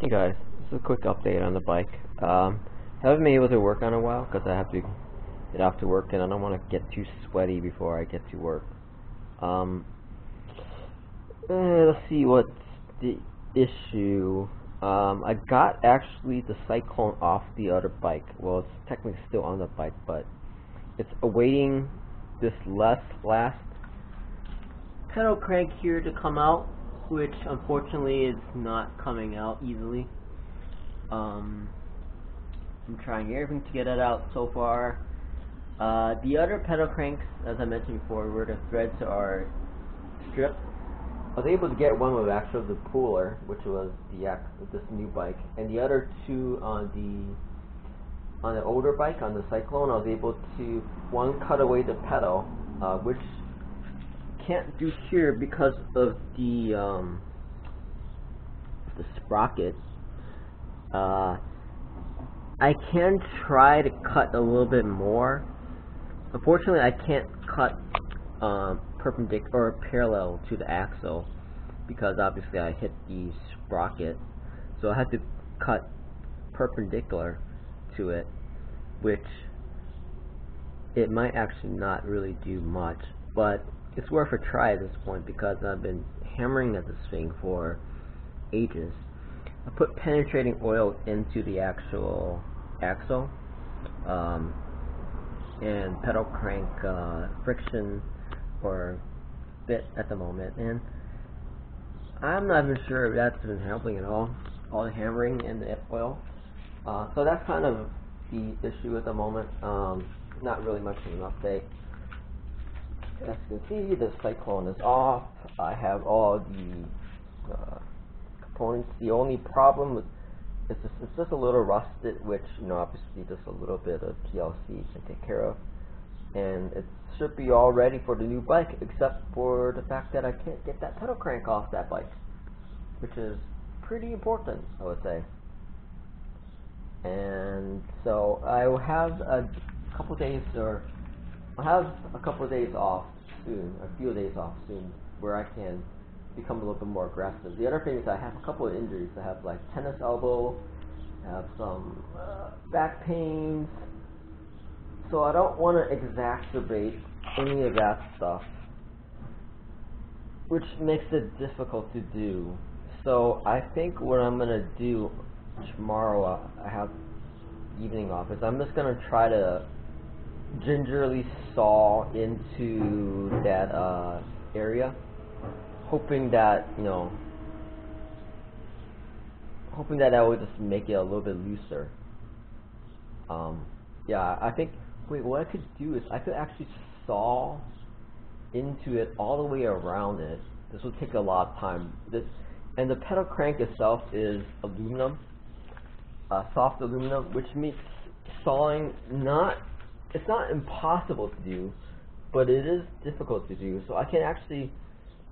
Hey guys, this is a quick update on the bike. Haven't been able to work on it in a while because I have to get off to work and I don't want to get too sweaty before I get to work. Um, let's see what's the issue. I got actually the Cyclone off the other bike. Well, it's technically still on the bike, but it's awaiting this last pedal crank here to come out, which unfortunately is not coming out easily. I'm trying everything to get it out so far. The other pedal cranks, as I mentioned before, where the threads are stripped, I was able to get one with actually the puller, which was this new bike, and the other two on the older bike, on the Cyclone. I was able to cut away the pedal, which can't do here because of the sprocket. I can try to cut a little bit more. Unfortunately, I can't cut perpendicular or parallel to the axle because obviously I hit the sprocket. So I had to cut perpendicular to it, which it might actually not really do much, but it's worth a try at this point because I've been hammering at this thing for ages. I put penetrating oil into the actual axle and pedal crank friction or bit at the moment, and I'm not even sure if that's been helping at all the hammering and the oil. So that's kind of the issue at the moment. Not really much of an update. As you can see, the Cyclone is off. I have all the components. The only problem with it's just a little rusted, which obviously just a little bit of TLC can take care of, and it should be all ready for the new bike, except for the fact that I can't get that pedal crank off that bike, which is pretty important, I would say. And so I will have a couple days off soon, a few days off soon, where I can become a little bit more aggressive. The other thing is I have a couple of injuries. I have like tennis elbow, I have some back pains, so I don't want to exacerbate any of that stuff, which makes it difficult to do. So I think what I'm going to do tomorrow, I have evening off, is I'm just going to try to gingerly saw into that area, hoping that that would just make it a little bit looser. Yeah, I think. Wait, what I could do is I could actually saw into it all the way around it. This will take a lot of time. And the pedal crank itself is aluminum, soft aluminum, which makes sawing it's not impossible to do, but it is difficult to do. So I can actually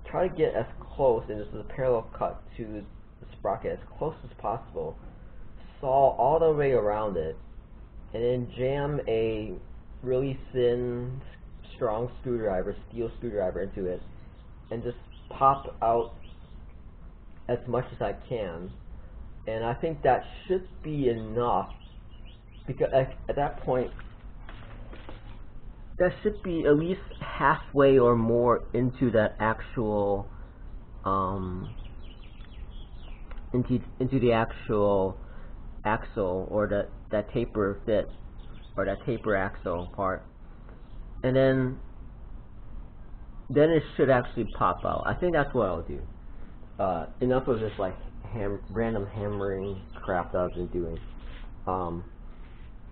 try to get as close, and this is a parallel cut to the sprocket, as close as possible, saw all the way around it, and then jam a really thin, strong screwdriver, steel screwdriver into it, and just pop out as much as I can. And I think that should be enough, because at that point, that should be at least halfway or more into that actual into the actual axle, or that taper fit, or that taper axle part, and then it should actually pop out. I think that's what I'll do. Enough of this like random hammering crap that I've been doing.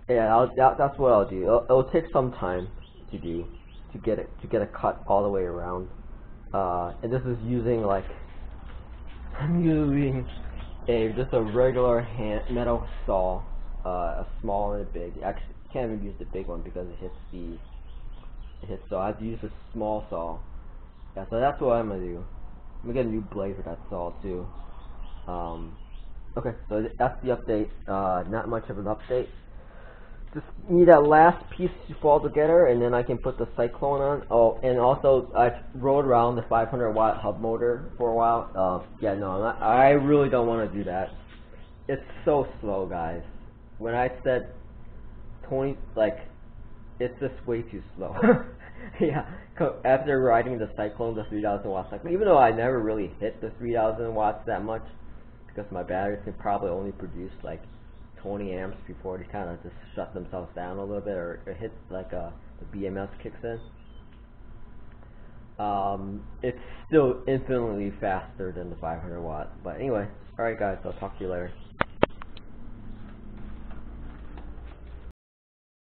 Yeah, that's what I'll do. It'll take some time to do to get a cut all the way around. And this is using I'm using just a regular metal saw, a small and a big. Actually, can't even use the big one because it hits. So I have to use a small saw. Yeah, so that's what I'm gonna do. I'm gonna get a new blade for that saw too. Okay, so that's the update. Not much of an update. Just need that last piece to fall together, and then I can put the Cyclone on. Oh, and also I rode around the 500 watt hub motor for a while. Yeah, no, I really don't want to do that. it's so slow, guys. When I said 20, like, it's just way too slow. Yeah, after riding the Cyclone, the 3000 watt Cyclone, even though I never really hit the 3000 watts that much, because my batteries can probably only produce like 20 amps before they kind of just shut themselves down a little bit, or hit like the BMS kicks in. It's still infinitely faster than the 500 watt. But anyway, alright guys, I'll talk to you later.